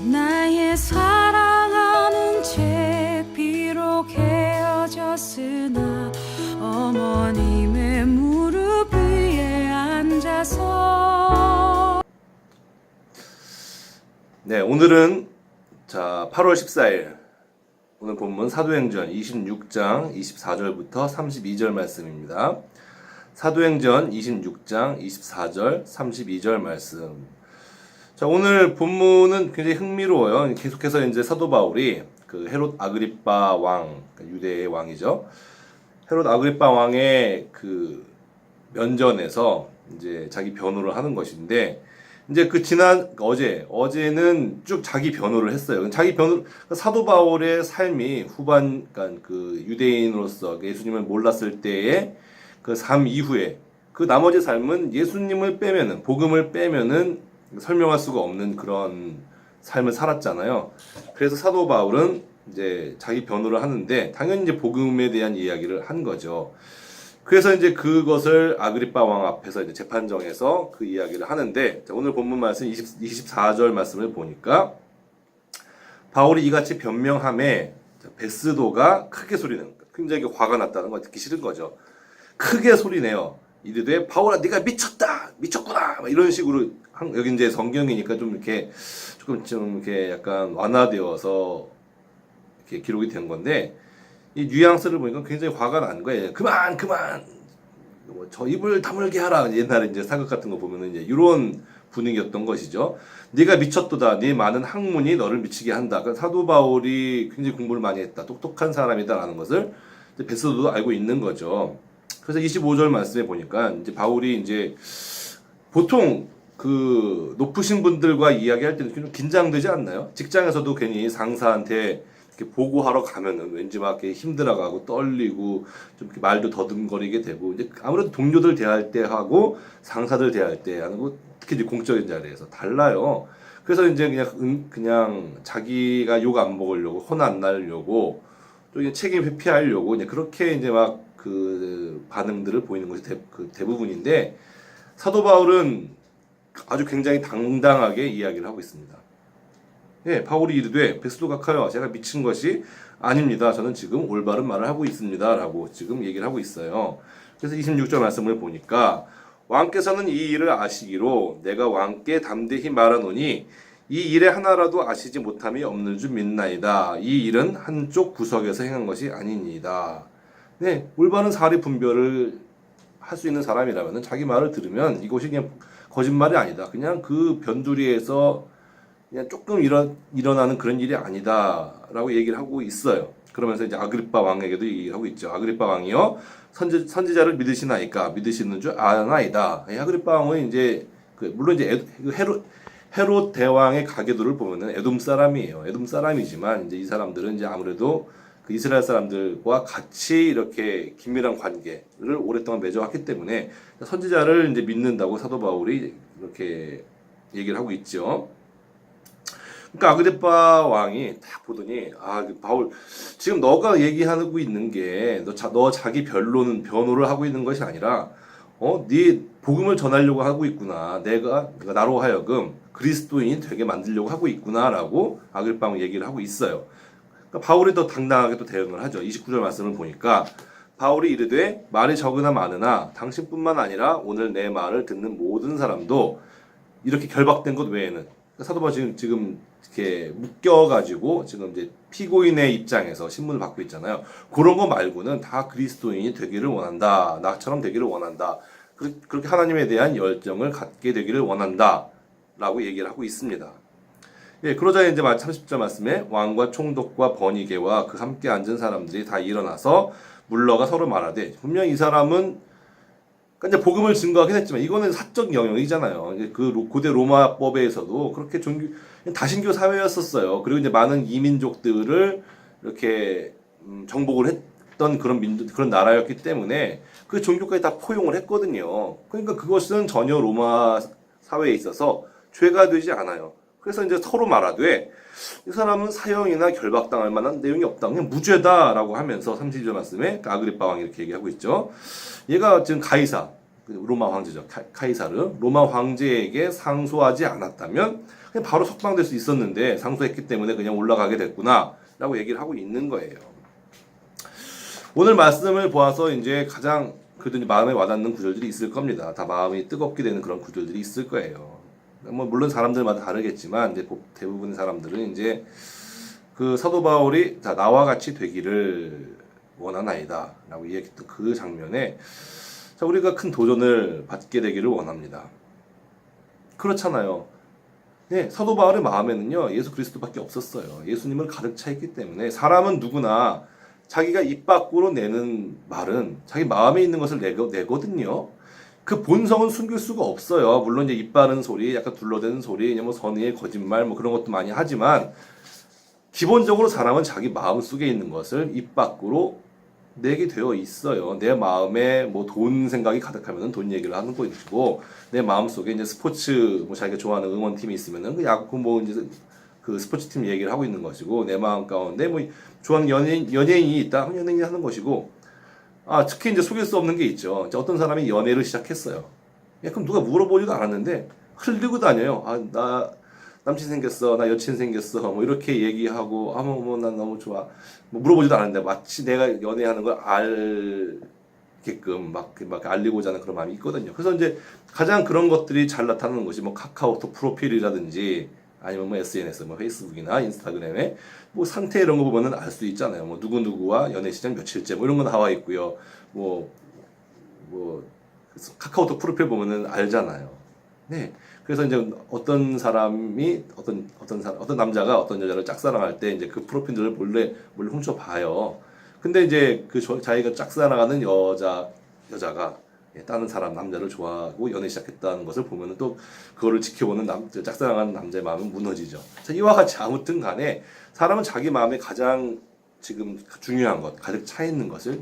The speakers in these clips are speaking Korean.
나의 사랑하는 죄 비록 헤어졌으나 어머님의 무릎 위에 앉아서. 네, 오늘은 8월 14일 오늘 본문 사도행전 26장 24절부터 32절 말씀입니다. 사도행전 26장 24절 32절 말씀. 자, 오늘 본문은 굉장히 흥미로워요. 계속해서 이제 사도 바울이 그 헤롯 아그리빠 왕, 유대의 왕이죠. 헤롯 아그리빠 왕의 그 면전에서 이제 자기 변호를 하는 것인데, 이제 그 어제는 쭉 자기 변호를 했어요. 사도 바울의 삶이 후반, 그러니까 그 유대인으로서 예수님을 몰랐을 때의 그 삶 이후에 그 나머지 삶은 예수님을 빼면은, 복음을 빼면은 설명할 수가 없는 그런 삶을 살았잖아요. 그래서 사도 바울은 이제 자기 변호를 하는데, 당연히 이제 복음에 대한 이야기를 한 거죠. 그래서 이제 그것을 아그리빠 왕 앞에서 이제 재판정에서 그 이야기를 하는데, 오늘 본문 말씀 24절 말씀을 보니까, 바울이 이같이 변명함에 베스도가 크게 소리내는 거예요. 굉장히 화가 났다는 거, 듣기 싫은 거죠. 크게 소리내요. 이르되 바울아, 네가 미쳤구나, 이런 식으로. 여기 이제 성경이니까 좀 이렇게 약간 완화되어서 이렇게 기록이 된 건데, 이 뉘앙스를 보니까 굉장히 화가 난 거예요. 그만! 저 입을 다물게 하라. 옛날에 이제 사극 같은 거 보면은 이제 이런 분위기였던 것이죠. 네가 미쳤도다. 네 많은 학문이 너를 미치게 한다. 그러니까 사도 바울이 굉장히 공부를 많이 했다. 똑똑한 사람이다라는 것을 베스도도 알고 있는 거죠. 그래서 25절 말씀에 보니까 이제 바울이 이제 보통 그 높으신 분들과 이야기할 때는 좀 긴장되지 않나요? 직장에서도 괜히 상사한테 이렇게 보고하러 가면은 왠지 막 이렇게 힘들어가고 떨리고 좀 이렇게 말도 더듬거리게 되고, 이제 아무래도 동료들 대할 때 하고 상사들 대할 때 하는 거, 특히 이제 공적인 자리에서 달라요. 그래서 이제 그냥 자기가 욕 안 먹으려고, 혼 안 날려고, 또 이제 책임 회피하려고 이제 그렇게 이제 막 그 반응들을 보이는 것이 대부분인데, 사도 바울은 아주 굉장히 당당하게 이야기를 하고 있습니다. 예, 바울이 이르되 베스도가 커요. 제가 미친 것이 아닙니다. 저는 지금 올바른 말을 하고 있습니다. 라고 지금 얘기를 하고 있어요. 그래서 26절 말씀을 보니까, 왕께서는 이 일을 아시기로 내가 왕께 담대히 말하노니 이 일에 하나라도 아시지 못함이 없는 줄 믿나이다. 이 일은 한쪽 구석에서 행한 것이 아니니이다. 네, 올바른 사리 분별을 할 수 있는 사람이라면 자기 말을 들으면 이것이 그냥 거짓말이 아니다. 그냥 그 변두리에서 그냥 조금 일어나는 그런 일이 아니다라고 얘기를 하고 있어요. 그러면서 이제 아그리빠 왕에게도 얘기를 하고 있죠. 아그리빠 왕이요, 선지자를 믿으시나이까? 믿으시는 줄 아나이다. 아그리빠 왕은 이제 물론 이제 헤롯 대왕의 가계도를 보면은 에돔 사람이에요. 에돔 사람이지만 이제 이 사람들은 이제 아무래도 그 이스라엘 사람들과 같이 이렇게 긴밀한 관계를 오랫동안 맺어왔기 때문에 선지자를 이제 믿는다고 사도 바울이 이렇게 얘기를 하고 있죠. 그러니까 아그리빠 왕이 딱 보더니, 바울, 지금 너가 얘기하고 있는 게 너 자기 변호를 하고 있는 것이 아니라 네 복음을 전하려고 하고 있구나. 그러니까 나로 하여금 그리스도인이 되게 만들려고 하고 있구나라고 아그리빠 왕이 얘기를 하고 있어요. 그러니까 바울이 더 당당하게 또 대응을 하죠. 29절 말씀을 보니까, 바울이 이르되 말이 적으나 많으나 당신뿐만 아니라 오늘 내 말을 듣는 모든 사람도 이렇게 결박된 것 외에는, 사도 바울이 지금 이렇게 묶여가지고 지금 이제 피고인의 입장에서 신문을 받고 있잖아요. 그런 거 말고는 다 그리스도인이 되기를 원한다. 나처럼 되기를 원한다. 그렇게 하나님에 대한 열정을 갖게 되기를 원한다. 라고 얘기를 하고 있습니다. 예, 그러자 이제 30절 말씀에 왕과 총독과 번이게와 그 함께 앉은 사람들이 다 일어나서 물러가 서로 말하되, 분명 이 사람은 그러니까 이제 복음을 증거하긴 했지만 이거는 사적 영역이잖아요. 이제 그 고대 로마법에서도 그렇게 다신교 사회였었어요. 그리고 이제 많은 이민족들을 이렇게 정복을 했던 그런 나라였기 때문에 그 종교까지 다 포용을 했거든요. 그러니까 그것은 전혀 로마 사회에 있어서 죄가 되지 않아요. 그래서 이제 서로 말하되 이 사람은 사형이나 결박당할 만한 내용이 없다. 그냥 무죄다라고 하면서 30절 말씀에 아그리빠 왕이 이렇게 얘기하고 있죠. 얘가 지금 가이사, 로마 황제죠. 카이사르. 로마 황제에게 상소하지 않았다면 그냥 바로 석방될 수 있었는데 상소했기 때문에 그냥 올라가게 됐구나 라고 얘기를 하고 있는 거예요. 오늘 말씀을 보아서 이제 가장 그래도 이제 마음에 와닿는 구절들이 있을 겁니다. 다 마음이 뜨겁게 되는 그런 구절들이 있을 거예요. 뭐 물론 사람들마다 다르겠지만 이제 대부분의 사람들은 이제 그 사도 바울이 자 나와 같이 되기를 원하나이다 라고 이야기했던 그 장면에 자 우리가 큰 도전을 받게 되기를 원합니다. 그렇잖아요. 네, 사도 바울의 마음에는요 예수 그리스도밖에 없었어요. 예수님을 가득 차 있기 때문에 사람은 누구나 자기가 입 밖으로 내는 말은 자기 마음에 있는 것을 내거든요. 그 본성은 숨길 수가 없어요. 물론 이제 입 바른 소리, 약간 둘러대는 소리, 뭐 선의의 거짓말, 뭐 그런 것도 많이 하지만 기본적으로 사람은 자기 마음 속에 있는 것을 입 밖으로 내게 되어 있어요. 내 마음에 뭐 돈 생각이 가득하면 돈 얘기를 하는 것이고 내 마음 속에 이제 스포츠 뭐 자기가 좋아하는 응원팀이 있으면은 그 야구 뭐 이제 그 스포츠팀 얘기를 하고 있는 것이고 내 마음 가운데 뭐 좋아하는 연예인이 있다 그럼 연예인이 하는 것이고 특히 이제 속일 수 없는 게 있죠. 어떤 사람이 연애를 시작했어요. 그럼 누가 물어보지도 않았는데 흘리고 다녀요. 나 남친 생겼어, 나 여친 생겼어, 뭐 이렇게 얘기하고 난 너무 좋아. 뭐 물어보지도 않았는데 마치 내가 연애하는 걸 알게끔 막 알리고자 하는 그런 마음이 있거든요. 그래서 이제 가장 그런 것들이 잘 나타나는 것이 뭐 카카오톡 프로필이라든지 아니면 뭐 SNS, 뭐 페이스북이나 인스타그램에 뭐 상태 이런 거 보면은 알 수 있잖아요. 뭐 누구누구와 연애 시작 며칠째 뭐 이런 거 나와 있고요. 뭐 카카오톡 프로필 보면은 알잖아요. 네. 그래서 이제 어떤 사람이 어떤 남자가 어떤 여자를 짝사랑할 때 이제 그 프로필들을 몰래 훔쳐 봐요. 근데 이제 자기가 짝사랑하는 여자가 다른 사람 남자를 좋아하고 연애 시작했다는 것을 보면은 또 그거를 지켜보는 짝사랑하는 남자의 마음은 무너지죠. 자, 이와 같이 아무튼 간에 사람은 자기 마음에 가장 지금 중요한 것, 가득 차 있는 것을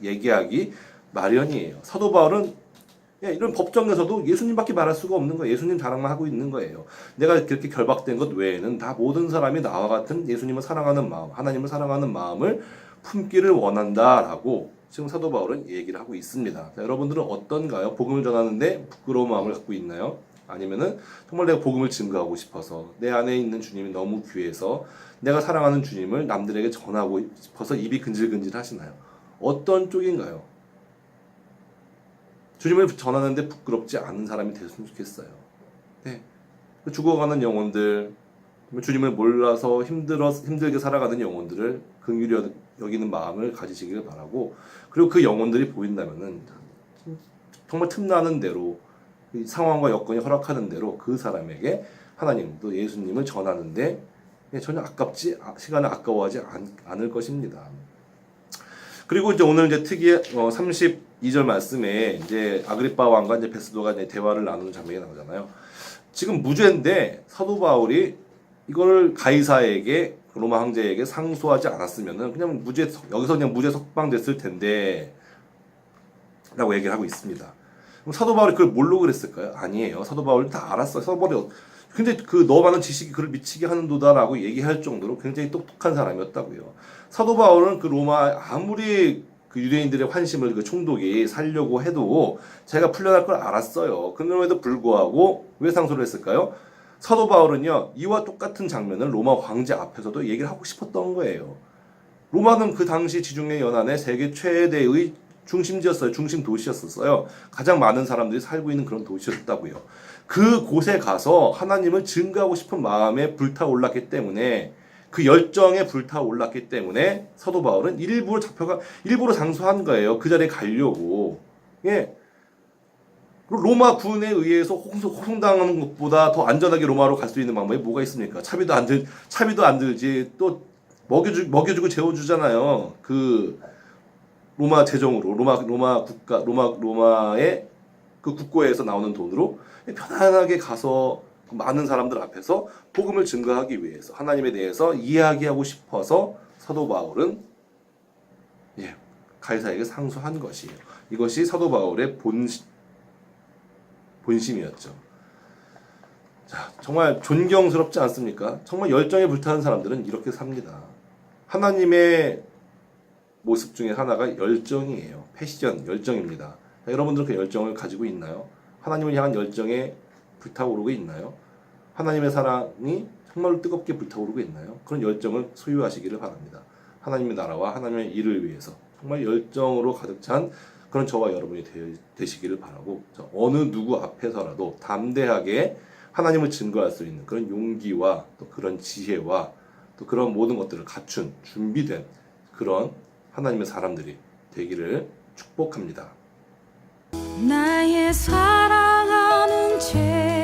얘기하기 마련이에요. 사도 바울은 이런 법정에서도 예수님밖에 말할 수가 없는 거예요. 예수님 자랑만 하고 있는 거예요. 내가 그렇게 결박된 것 외에는 다 모든 사람이 나와 같은 예수님을 사랑하는 마음, 하나님을 사랑하는 마음을 품기를 원한다라고 지금 사도 바울은 얘기를 하고 있습니다. 자, 여러분들은 어떤가요? 복음을 전하는데 부끄러운 마음을 갖고 있나요? 아니면은 정말 내가 복음을 증거하고 싶어서 내 안에 있는 주님이 너무 귀해서 내가 사랑하는 주님을 남들에게 전하고 싶어서 입이 근질근질 하시나요? 어떤 쪽인가요? 주님을 전하는데 부끄럽지 않은 사람이 됐으면 좋겠어요. 네. 죽어가는 영혼들, 주님을 몰라서 힘들게 살아가는 영혼들을 긍휼히 여기는 마음을 가지시기를 바라고, 그리고 그 영혼들이 보인다면은 정말 틈나는 대로 상황과 여건이 허락하는 대로 그 사람에게 하나님 또 예수님을 전하는데 전혀 시간을 아까워하지 않을 것입니다. 그리고 이제 오늘 이제 특이의 32절 말씀에 이제 아그리파 왕과 이제 베스도가 이제 대화를 나누는 장면이 나오잖아요. 지금 무죄인데 사도 바울이 이걸 가이사에게 로마 황제에게 상소하지 않았으면은 그냥 여기서 그냥 무죄 석방됐을 텐데라고 얘기를 하고 있습니다. 그럼 사도 바울이 그걸 뭘로 그랬을까요? 아니에요. 사도 바울이 다 알았어요. 사도 바울이 근데 그 너 많은 지식이 그를 미치게 하는도다라고 얘기할 정도로 굉장히 똑똑한 사람이었다고요. 사도 바울은 그 로마 아무리 그 유대인들의 환심을 그 총독이 살려고 해도 자기가 풀려날 걸 알았어요. 그럼에도 불구하고 왜 상소를 했을까요? 사도 바울은요 이와 똑같은 장면을 로마 황제 앞에서도 얘기를 하고 싶었던 거예요. 로마는 그 당시 지중해 연안의 세계 최대의 중심지였어요. 중심 도시였었어요. 가장 많은 사람들이 살고 있는 그런 도시였다고요. 그 곳에 가서 하나님을 증거하고 싶은 마음에 불타올랐기 때문에 그 열정에 불타올랐기 때문에 사도 바울은 일부러 장소한 거예요. 그 자리에 가려고. 예. 로마 군에 의해서 호송당하는 것보다 더 안전하게 로마로 갈 수 있는 방법이 뭐가 있습니까? 차비도 안 들지. 또 먹여주고 재워주잖아요. 그 로마 재정으로 로마의 그 국고에서 나오는 돈으로 편안하게 가서 많은 사람들 앞에서 복음을 증거하기 위해서 하나님에 대해서 이야기하고 싶어서 사도 바울은 가이사에게 상소한 것이에요. 이것이 사도 바울의 본심이었죠. 자, 정말 존경스럽지 않습니까? 정말 열정에 불타는 사람들은 이렇게 삽니다. 하나님의 모습 중에 하나가 열정이에요. 패션, 열정입니다. 여러분들은 그 열정을 가지고 있나요? 하나님을 향한 열정에 불타오르고 있나요? 하나님의 사랑이 정말로 뜨겁게 불타오르고 있나요? 그런 열정을 소유하시기를 바랍니다. 하나님의 나라와 하나님의 일을 위해서 정말 열정으로 가득 찬 그런 저와 여러분이 되시기를 바라고, 어느 누구 앞에서라도 담대하게 하나님을 증거할 수 있는 그런 용기와 또 그런 지혜와 또 그런 모든 것들을 갖춘 준비된 그런 하나님의 사람들이 되기를 축복합니다. 나의 사랑하는 죄